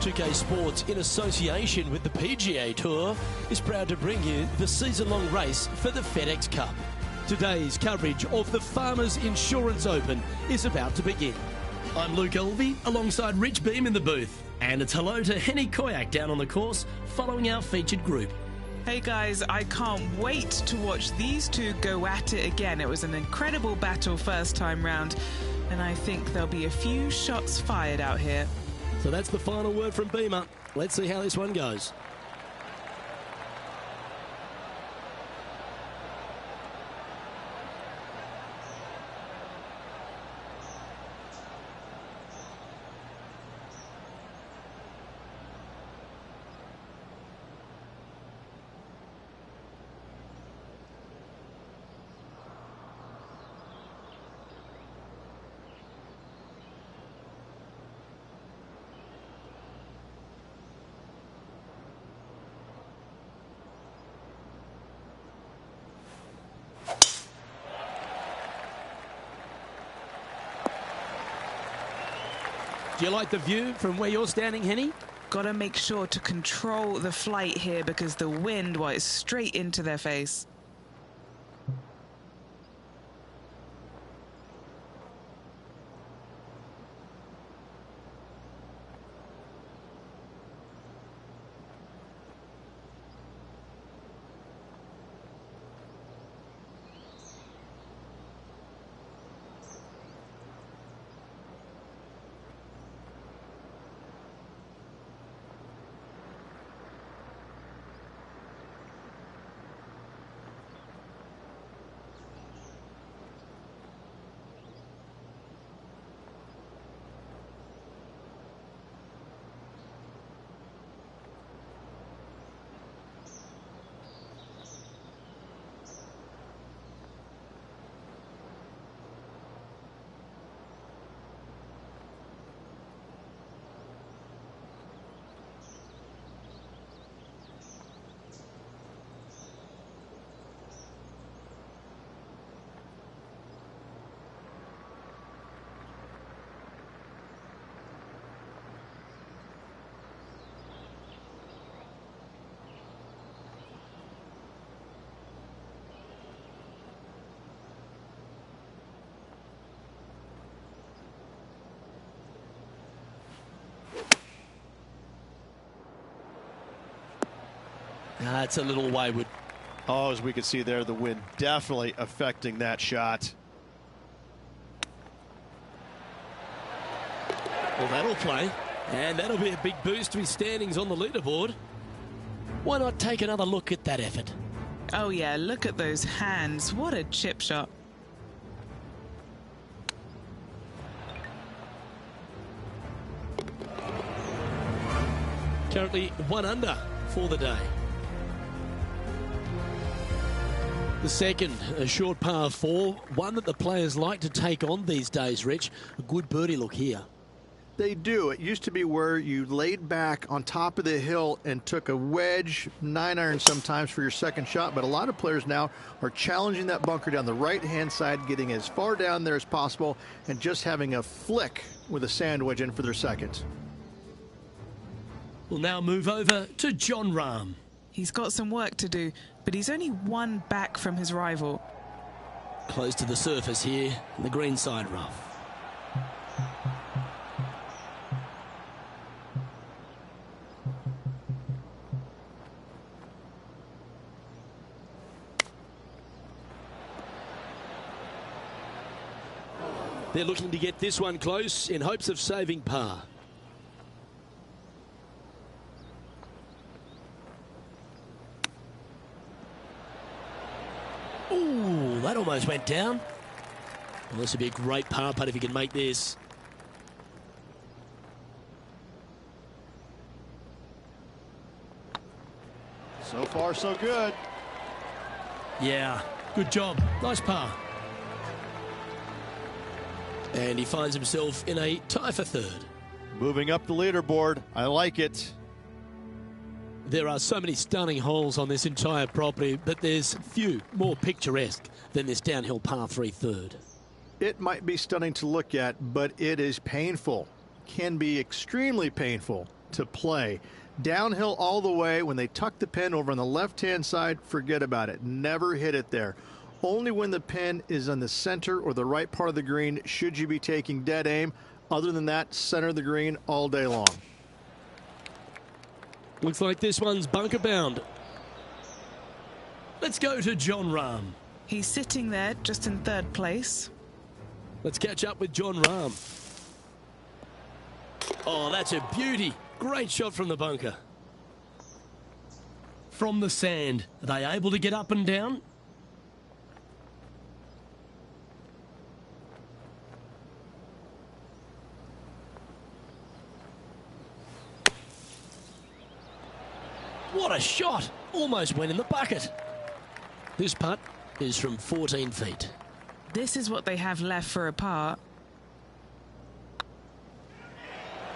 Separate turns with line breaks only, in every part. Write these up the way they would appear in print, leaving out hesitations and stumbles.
2K Sports, in association with the PGA Tour, is proud to bring you the season-long race for the FedEx Cup. Today's coverage of the Farmers Insurance Open is about to begin. I'm Luke Elvey, alongside Rich Beam in the booth. And it's hello to Henny Koyak down on the course, following our featured group.
Hey guys, I can't wait to watch these two go at it again. It was an incredible battle first time round, and I think there'll be a few shots fired out here.
So that's the final word from Beamer. Let's see how this one goes. Do you like the view from where you're standing, Henny?
Got to make sure to control the flight here because the wind, well, is straight into their face.
It's a little wayward.
Oh, as we can see there, the wind definitely affecting that shot.
Well, that'll play, and that'll be a big boost to his standings on the leaderboard. Why not take another look at that effort?
Oh yeah, look at those hands. What a chip shot.
Currently 1 under for the day. The second, a short par 4, one that the players like to take on these days, Rich. A good birdie look here.
They do. It used to be where you laid back on top of the hill and took a wedge, 9-iron sometimes for your second shot, but a lot of players now are challenging that bunker down the right-hand side, getting as far down there as possible, and just having a flick with a sand wedge in for their second.
We'll now move over to Jon Rahm.
He's got some work to do, but he's only one back from his rival.
Close to the surface here, the greenside rough. They're looking to get this one close in hopes of saving par. Ooh, that almost went down. Well, this would be a great par putt if he can make this.
So far, so good.
Yeah, good job. Nice par. And he finds himself in a tie for third.
Moving up the leaderboard. I like it.
There are so many stunning holes on this entire property, but there's few more picturesque than this downhill par 3 third.
It might be stunning to look at, but it is painful. Can be extremely painful to play. Downhill all the way. When they tuck the pin over on the left-hand side, forget about it. Never hit it there. Only when the pin is on the center or the right part of the green should you be taking dead aim. Other than that, center of the green all day long.
Looks like this one's bunker bound. Let's go to Jon Rahm.
He's sitting there just in third place.
Let's catch up with Jon Rahm. Oh, that's a beauty. Great shot from the bunker. From the sand, are they able to get up and down? What a shot! Almost went in the bucket. This putt is from 14 feet.
This is what they have left for a par.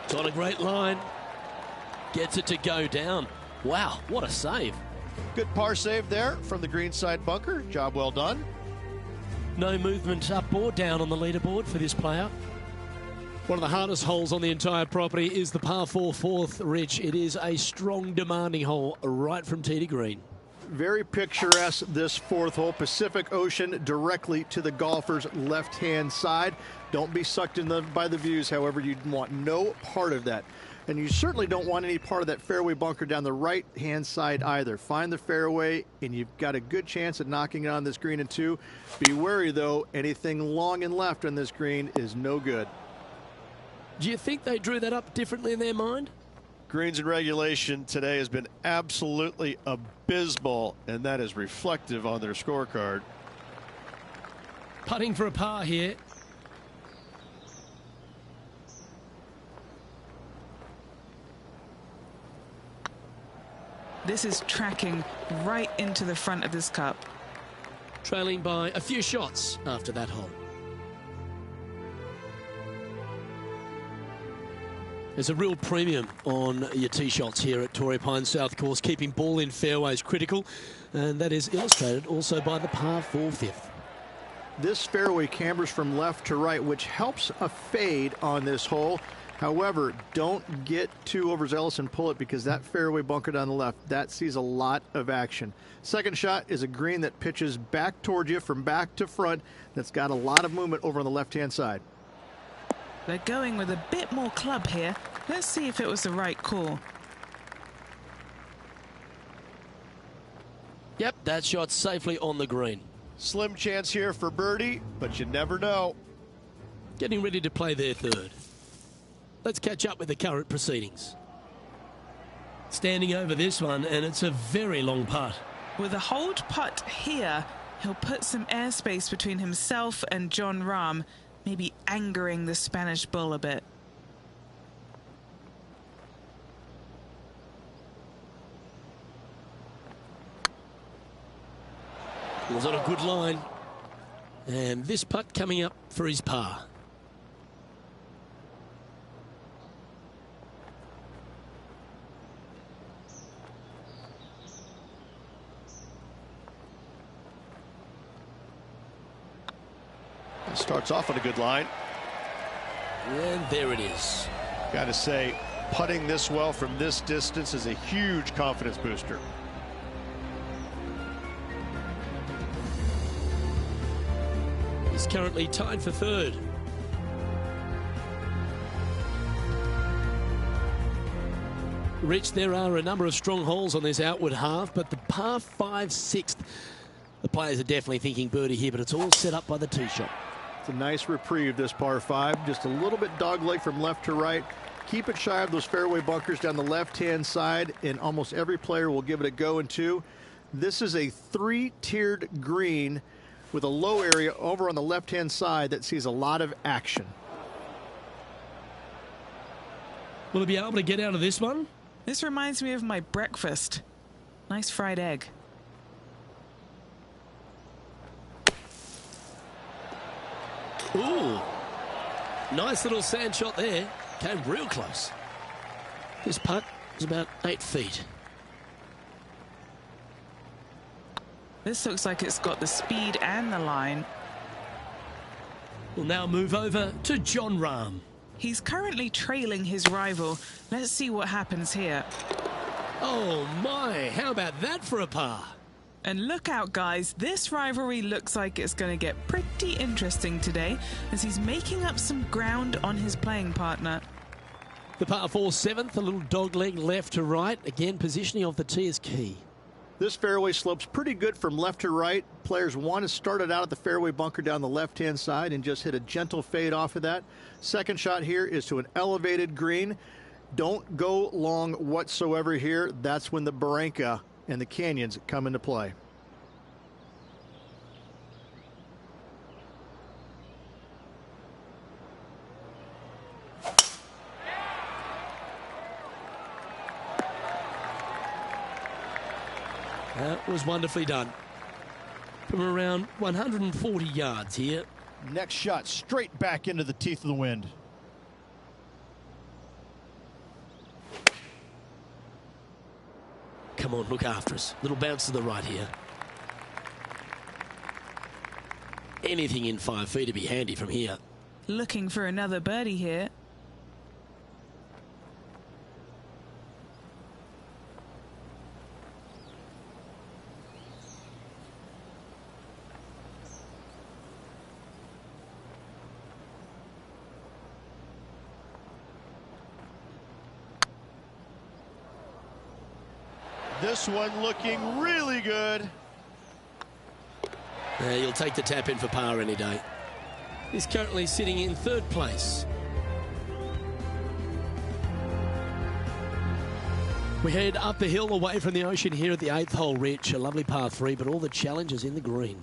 It's on a great line. Gets it to go down. Wow, what a save.
Good par save there from the greenside bunker. Job well done.
No movement up or down on the leaderboard for this player. One of the hardest holes on the entire property is the par 4 fourth, Rich. It is a strong, demanding hole right from tee to green.
Very picturesque, this fourth hole. Pacific Ocean directly to the golfer's left-hand side. Don't be sucked in by the views, however. You want no part of that. And you certainly don't want any part of that fairway bunker down the right-hand side either. Find the fairway, and you've got a good chance at knocking it on this green in two. Be wary, though. Anything long and left on this green is no good.
Do you think they drew that up differently in their mind?
Greens and regulation today has been absolutely abysmal, and that is reflective on their scorecard.
Putting for a par here.
This is tracking right into the front of this cup.
Trailing by a few shots after that hole. There's a real premium on your tee shots here at Torrey Pines South Course. Keeping ball in fairways critical, and that is illustrated also by the par 4 fifth.
This fairway cambers from left to right, which helps a fade on this hole. However, don't get too overzealous and pull it, because that fairway bunker down the left, that sees a lot of action. Second shot is a green that pitches back towards you from back to front. That's got a lot of movement over on the left-hand side.
They're going with a bit more club here. Let's see if it was the right call.
Yep, that shot safely on the green.
Slim chance here for birdie, but you never know.
Getting ready to play their third. Let's catch up with the current proceedings. Standing over this one, and it's a very long putt.
With a hold putt here, he'll put some airspace between himself and Jon Rahm, maybe angering the Spanish bull a bit.
It was on a good line. And this putt coming up for his par.
Starts off on a good line.
And there it is.
Got to say, putting this well from this distance is a huge confidence booster.
He's currently tied for third. Rich, there are a number of strong holes on this outward half, but the par 5 6th, the players are definitely thinking birdie here, but it's all set up by the tee shot.
It's a nice reprieve, this par 5. Just a little bit dogleg from left to right. Keep it shy of those fairway bunkers down the left-hand side, and almost every player will give it a go in two. This is a 3-tiered green with a low area over on the left-hand side that sees a lot of action.
Will he be able to get out of this one?
This reminds me of my breakfast. Nice fried egg.
Ooh, nice little sand shot there. Came real close. This putt is about 8 feet.
This looks like it's got the speed and the line.
We'll now move over to Jon Rahm.
He's currently trailing his rival. Let's see what happens here.
Oh my, how about that for a par?
And look out, guys, this rivalry looks like it's going to get pretty interesting today as he's making up some ground on his playing partner.
The par 4 seventh, a little dog leg left to right. Again, positioning of the tee is key.
This fairway slopes pretty good from left to right. Players want to start it out at the fairway bunker down the left-hand side and just hit a gentle fade off of that. Second shot here is to an elevated green. Don't go long whatsoever here. That's when the barranca and the canyons come into play.
That was wonderfully done. From around 140 yards here.
Next shot straight back into the teeth of the wind.
Come on, look after us. Little bounce to the right here. Anything in 5 feet to be handy from here.
Looking for another birdie here.
This one looking really good.
You'll take the tap in for par any day. He's currently sitting in 3rd place. We head up the hill away from the ocean here at the 8th hole, Rich. A lovely par 3, but all the challenges in the green.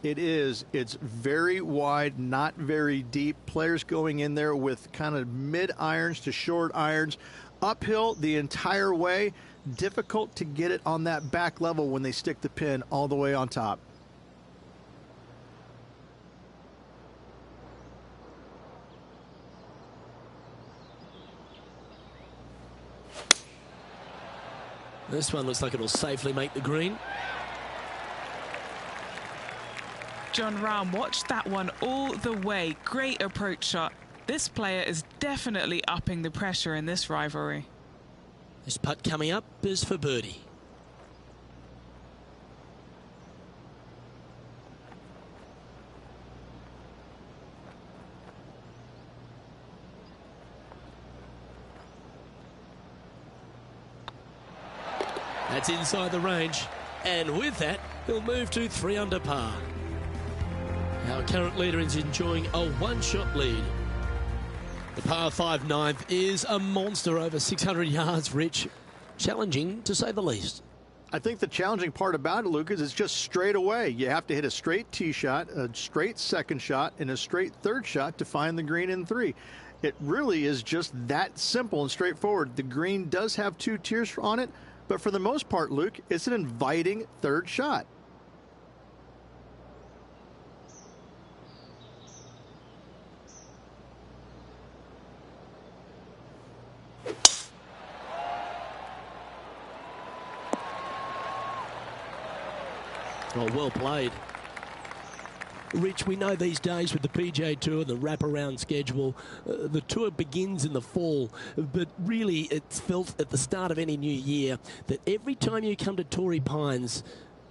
It is. It's very wide, not very deep. Players going in there with kind of mid-irons to short irons. Uphill the entire way. Difficult to get it on that back level when they stick the pin all the way on top.
This one looks like it'll safely make the green.
John Rahm watched that one all the way. Great approach shot. This player is definitely upping the pressure in this rivalry.
This putt coming up is for birdie. That's inside the range. And with that, he'll move to 3 under par. Our current leader is enjoying a 1-shot lead. The par 5 9th is a monster over 600 yards, Rich. Challenging, to say the least.
I think the challenging part about it, Lucas, is just straight away. You have to hit a straight tee shot, a straight second shot, and a straight third shot to find the green in 3. It really is just that simple and straightforward. The green does have 2 tiers on it, but for the most part, Luke, it's an inviting third shot.
Well played. Rich, we know these days with the PGA Tour, the wraparound schedule, the tour begins in the fall, but really it's felt at the start of any new year that every time you come to Torrey Pines,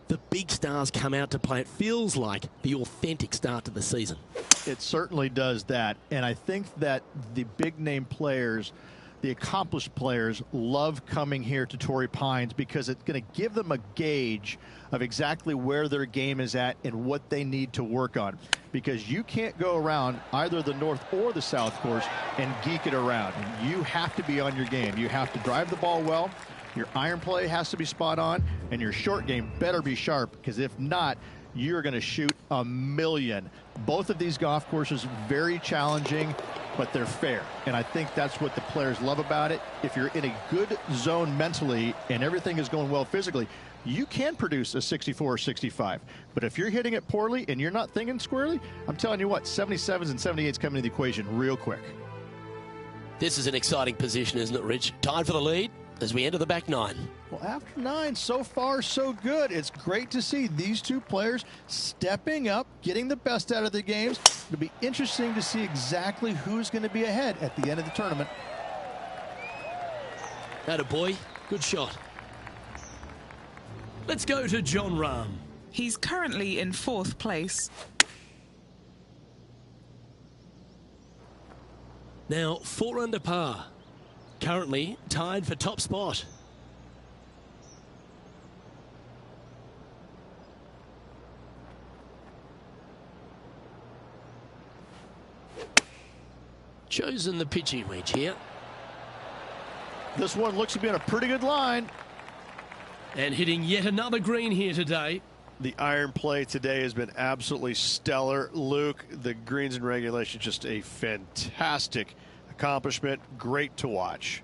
the big stars come out to play. It feels like the authentic start to the season.
It certainly does that, and I think that the big-name players, the accomplished players, love coming here to Torrey Pines because it's going to give them a gauge of exactly where their game is at and what they need to work on. Because you can't go around either the north or the south course and geek it around. You have to be on your game. You have to drive the ball well. Your iron play has to be spot on, and your short game better be sharp, because if not, you're going to shoot a million. Both of these golf courses very challenging, but they're fair, and I think that's what the players love about it. If you're in a good zone mentally and everything is going well physically, you can produce a 64 or 65. But if you're hitting it poorly and you're not thinking squarely, I'm telling you what, 77s and 78s come into the equation real quick.
This is an exciting position, isn't it, Rich? Tied for the lead. as we enter the back nine.
Well, after 9, so far so good. It's great to see these two players stepping up, getting the best out of their games. It'll be interesting to see exactly who's going to be ahead at the end of the tournament.
Atta boy, good shot. Let's go to Jon Rahm.
He's currently in 4th place.
Now 4 under par. Currently tied for top spot. Chosen the pitching wedge here.
This one looks to be on a pretty good line.
And hitting yet another green here today.
The iron play today has been absolutely stellar. Luke, the greens in regulation, just a fantastic accomplishment. Great to watch.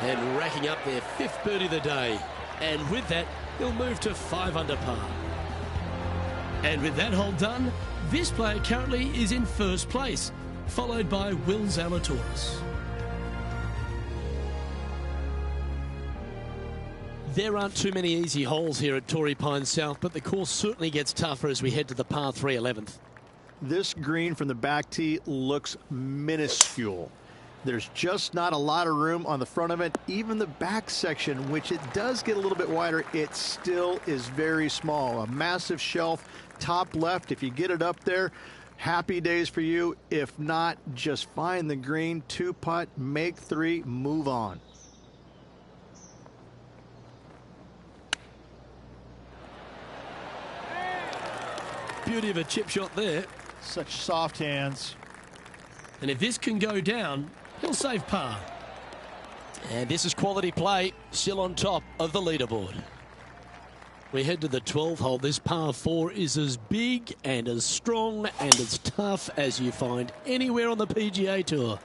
And racking up their 5th birdie of the day. And with that, they'll move to 5 under par. And with that hole done, this player currently is in 1st place, followed by Will Zalatoris. There aren't too many easy holes here at Torrey Pines South, but the course certainly gets tougher as we head to the par 3 11th.
This green from the back tee looks minuscule. There's just not a lot of room on the front of it. Even the back section, which it does get a little bit wider, it still is very small. A massive shelf, top left. If you get it up there, happy days for you. If not, just find the green, 2-putt, make 3, move on.
Beauty of a chip shot there.
Such soft hands.
And if this can go down, he'll save par. And this is quality play, still on top of the leaderboard. We head to the 12th hole. This par 4 is as big and as strong and as tough as you find anywhere on the PGA Tour.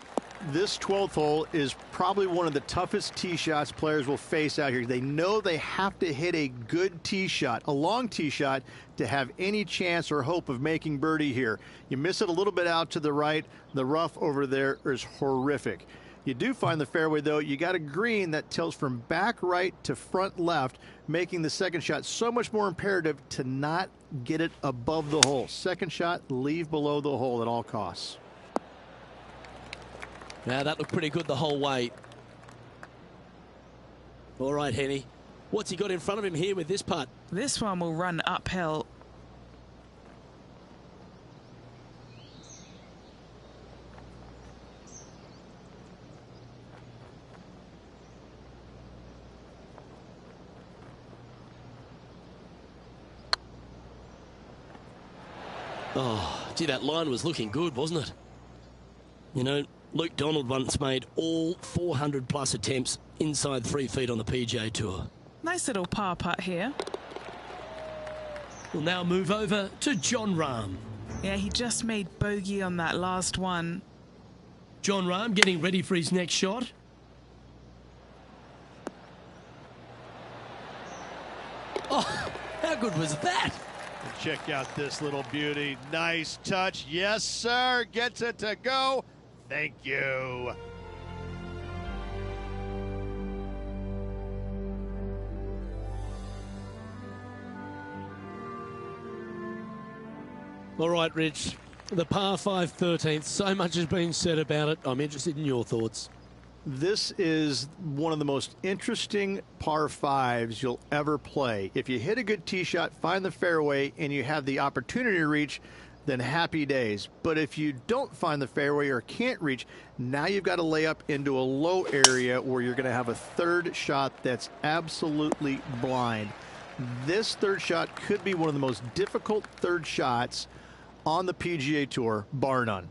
This 12th hole is probably one of the toughest tee shots players will face out here. They know they have to hit a good tee shot, a long tee shot, to have any chance or hope of making birdie here. You miss it a little bit out to the right, the rough over there is horrific. You do find the fairway, though. You got a green that tilts from back right to front left, making the second shot so much more imperative to not get it above the hole. Second shot, leave below the hole at all costs.
Now that looked pretty good the whole way. All right, Henny. What's he got in front of him here with this putt?
This one will run uphill.
Oh, gee, that line was looking good, wasn't it? You know, Luke Donald once made all 400-plus attempts inside 3 feet on the PGA Tour.
Nice little par putt here.
We'll now move over to Jon Rahm.
Yeah, he just made bogey on that last one.
Jon Rahm getting ready for his next shot. Oh, how good was that?
And check out this little beauty. Nice touch. Yes, sir. Gets it to go. Thank you.
All right, Rich. The par 5 13th. So much has been said about it. I'm interested in your thoughts.
This is one of the most interesting par 5s you'll ever play. If you hit a good tee shot, find the fairway, and you have the opportunity to reach, then happy days. But if you don't find the fairway or can't reach, now you've got to lay up into a low area where you're going to have a third shot that's absolutely blind. This third shot could be one of the most difficult third shots on the PGA Tour, bar none.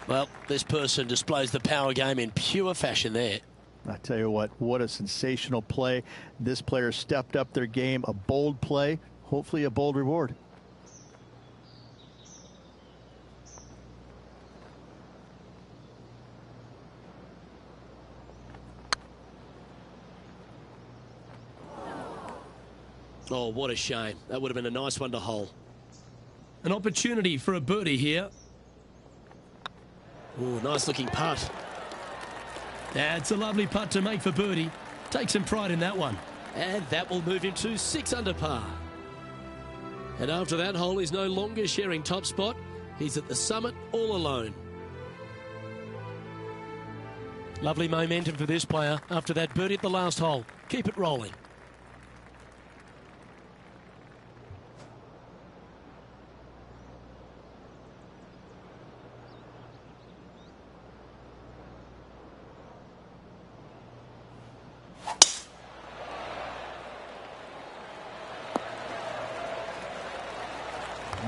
Well, this person displays the power game in pure fashion there.
I tell you what a sensational play. This player stepped up their game, a bold play, hopefully a bold reward.
Oh, what a shame. That would have been a nice one to hole. An opportunity for a birdie here. Oh, nice looking putt. That's a lovely putt to make for birdie. Take some pride in that one. And that will move him to 6 under par. And after that hole, he's no longer sharing top spot. He's at the summit all alone. Lovely momentum for this player after that birdie at the last hole. Keep it rolling.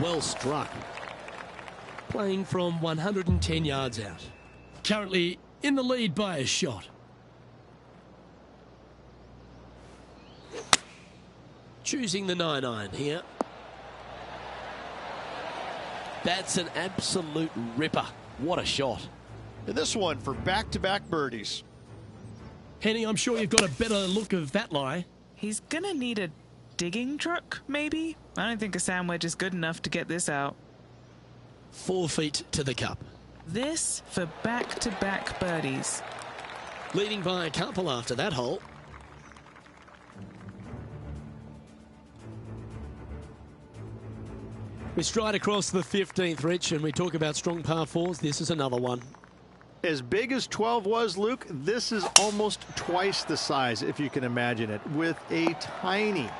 Well struck. Playing from 110 yards out. Currently in the lead by a shot. Choosing the 9-iron here. That's an absolute ripper. What a shot.
And this one for back-to-back birdies.
Henny, I'm sure you've got a better look of that lie.
He's going to need a digging truck, maybe? I don't think a sand wedge is good enough to get this out.
4 feet to the cup.
This for back-to-back birdies.
Leading by a couple after that hole. We stride across the 15th, Rich, and we talk about strong par 4s. This is another one.
As big as 12 was, Luke, this is almost twice the size, if you can imagine it, with a tiny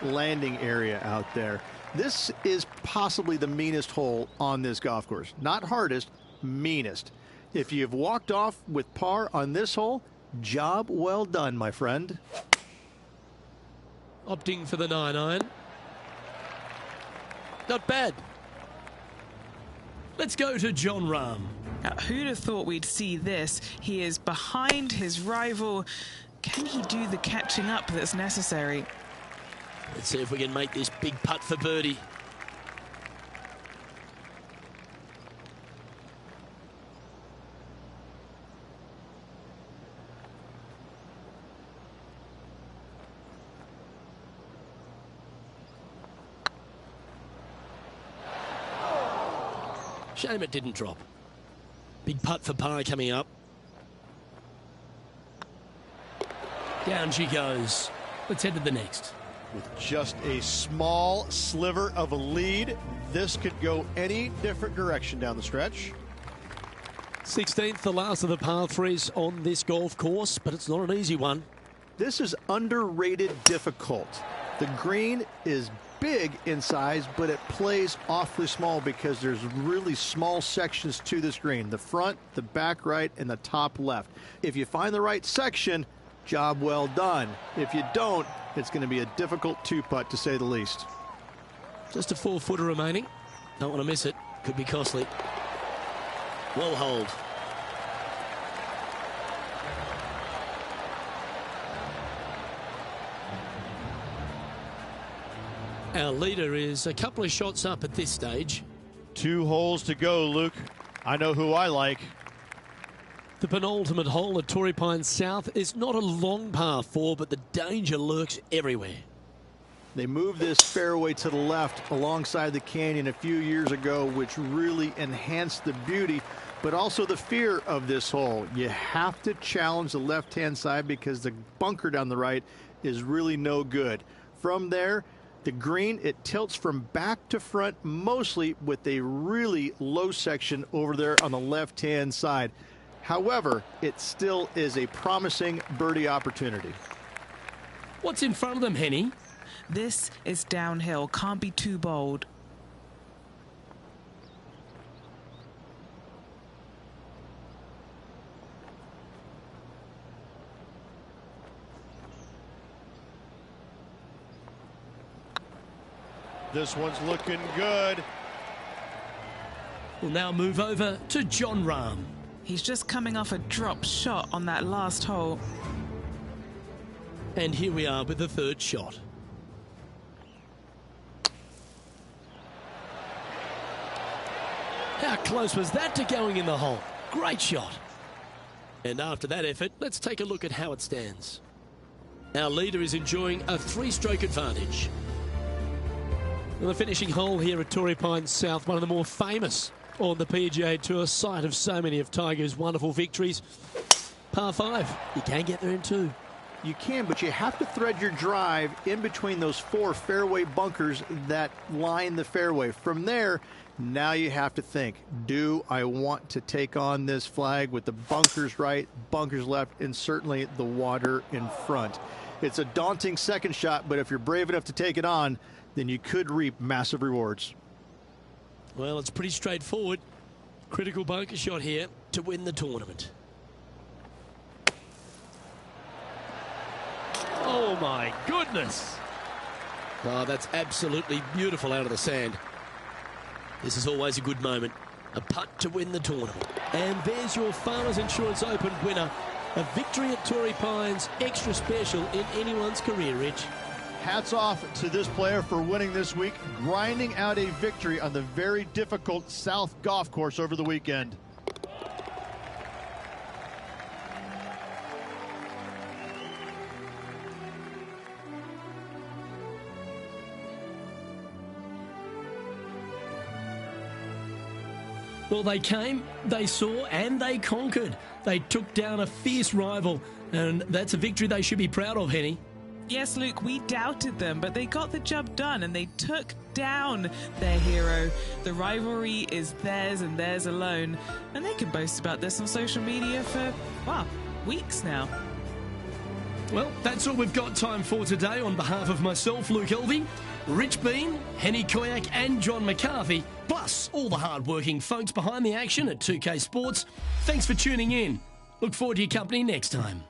landing area out there. This is possibly the meanest hole on this golf course. Not hardest, meanest. If you've walked off with par on this hole, job well done, my friend.
Opting for the 9-iron. Not bad. Let's go to Jon Rahm.
Now, who'd have thought we'd see this? He is behind his rival. Can he do the catching up that's necessary?
Let's see if we can make this big putt for birdie. Shame it didn't drop. Big putt for par coming up. Down she goes. Let's head to the next.
With just a small sliver of a lead, this could go any different direction down the stretch.
16th, the last of the par 3s on this golf course, but it's not an easy one.
This is underrated difficult. The green is big in size, but it plays awfully small because there's really small sections to this green. The front, the back right, and the top left. If you find the right section, job well done. If you don't, it's going to be a difficult 2-putt to say the least.
Just a 4-footer remaining. Don't want to miss it. Could be costly. Well hold. Our leader is a couple of shots up at this stage.
2 holes to go, Luke. I know who I like.
The penultimate hole at Torrey Pines South is not a long par 4, but the danger lurks everywhere.
They moved this fairway to the left alongside the canyon a few years ago, which really enhanced the beauty, but also the fear of this hole. You have to challenge the left-hand side because the bunker down the right is really no good. From there, the green, it tilts from back to front mostly with a really low section over there on the left-hand side. However, it still is a promising birdie opportunity.
What's in front of them, Henny?
This is downhill. Can't be too bold.
This one's looking good.
We'll now move over to Jon Rahm.
He's just coming off a drop shot on that last hole.
And here we are with the third shot. How close was that to going in the hole? Great shot. And after that effort, let's take a look at how it stands. Our leader is enjoying a 3-stroke advantage. Well, the finishing hole here at Torrey Pines South, one of the more famous on the PGA Tour, site of so many of Tiger's wonderful victories. Par 5. You can get there in 2.
You can, but you have to thread your drive in between those 4 fairway bunkers that line the fairway. From there, now you have to think, do I want to take on this flag with the bunkers right, bunkers left, and certainly the water in front? It's a daunting second shot, but if you're brave enough to take it on, then you could reap massive rewards.
Well, it's pretty straightforward. Critical bunker shot here to win the tournament. Oh, my goodness. Oh, that's absolutely beautiful out of the sand. This is always a good moment. A putt to win the tournament. And there's your Farmers Insurance Open winner. A victory at Torrey Pines, extra special in anyone's career, Rich.
Hats off to this player for winning this week, grinding out a victory on the very difficult South Golf Course over the weekend.
Well, they came, they saw, and they conquered. They took down a fierce rival, and that's a victory they should be proud of, Henny.
Yes, Luke, we doubted them, but they got the job done and they took down their hero. The rivalry is theirs and theirs alone, and they can boast about this on social media for, well, weeks now.
Well, that's all we've got time for today. On behalf of myself, Luke Elvey, Rich Bean, Henny Koyak and John McCarthy, plus all the hard-working folks behind the action at 2K Sports, thanks for tuning in. Look forward to your company next time.